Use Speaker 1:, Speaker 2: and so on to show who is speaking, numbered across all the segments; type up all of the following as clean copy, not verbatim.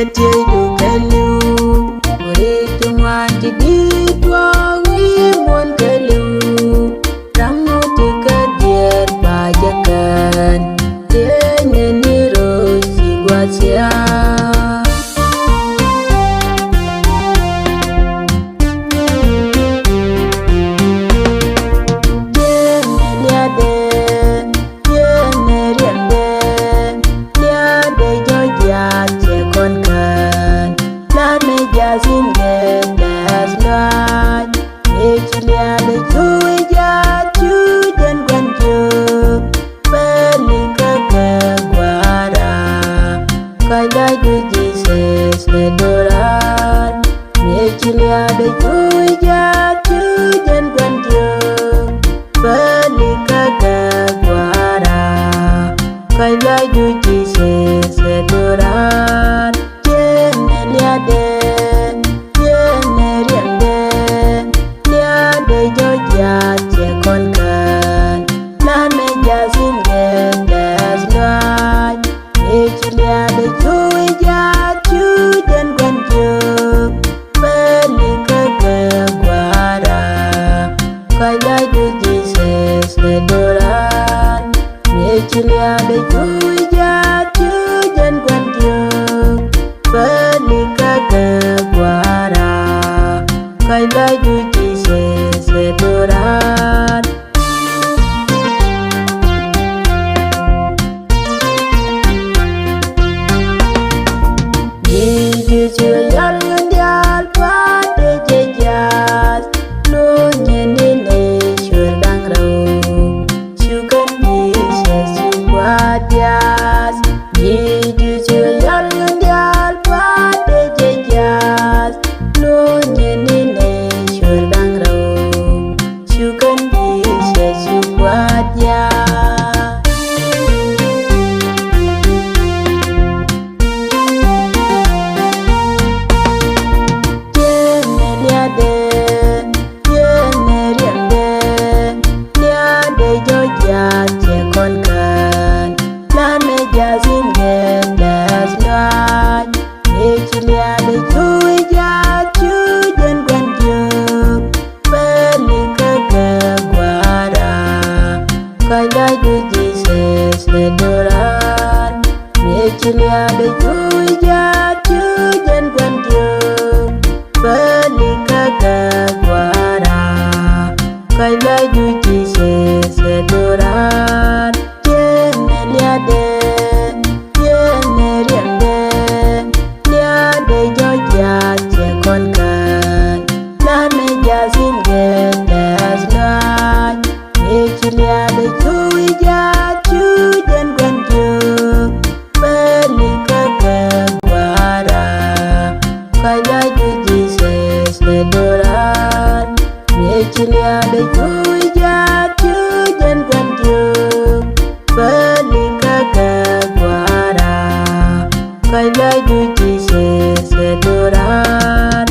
Speaker 1: Tiai du kalu ore tungwan ti ditwa wi mon kalu ramu ti kadier bajakan tiene ni rosi guasia Jesus adoran Mechilia de tuja tujan guanjo Belika kaguara Kaya Jesus adoran Jenelia de Jenelia de Lia de joja cekonkan La meja singen das loan Mechilia de tuja tujan guanjo Belika kaguara Kaya Jesus adoran Mechilia de tuja tujan guanjo Belika kaguara Kaya Jesus adoran Jesus adoran Mechilia de tuja tujan guanjo Belika kaguara Kaya Jesus adoran Jenelia de Jenelia de Lia de joja cekonkan La meja singen das loan Mechilia de tuja tujan guanjo Belika kaguara Kaya Jesus adoran Mechilia de tuja tujan guanjo Belika kaguara Kaya Jesus adoran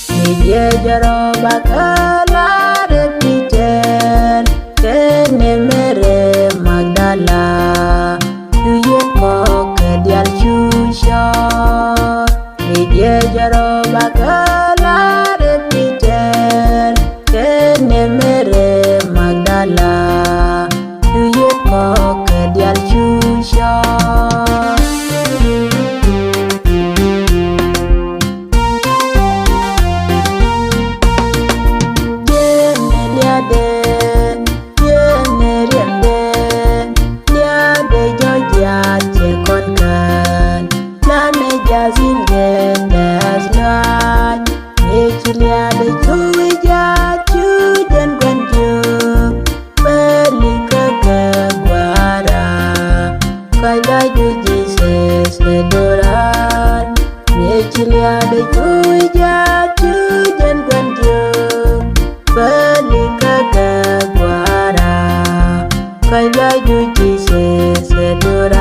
Speaker 1: Media jaro bakala repiten Kene mere Magdala Yuyen ko kedial chushor Media jaro bakala repiten Kene mere Magdala Yuyen ko kedial chushor Mechilia de tuja tujan guanjo Belika kaguara Kaya Jesus adoran Mechilia de tuja tujan guanjo Belika kaguara Kaya Jesus adoran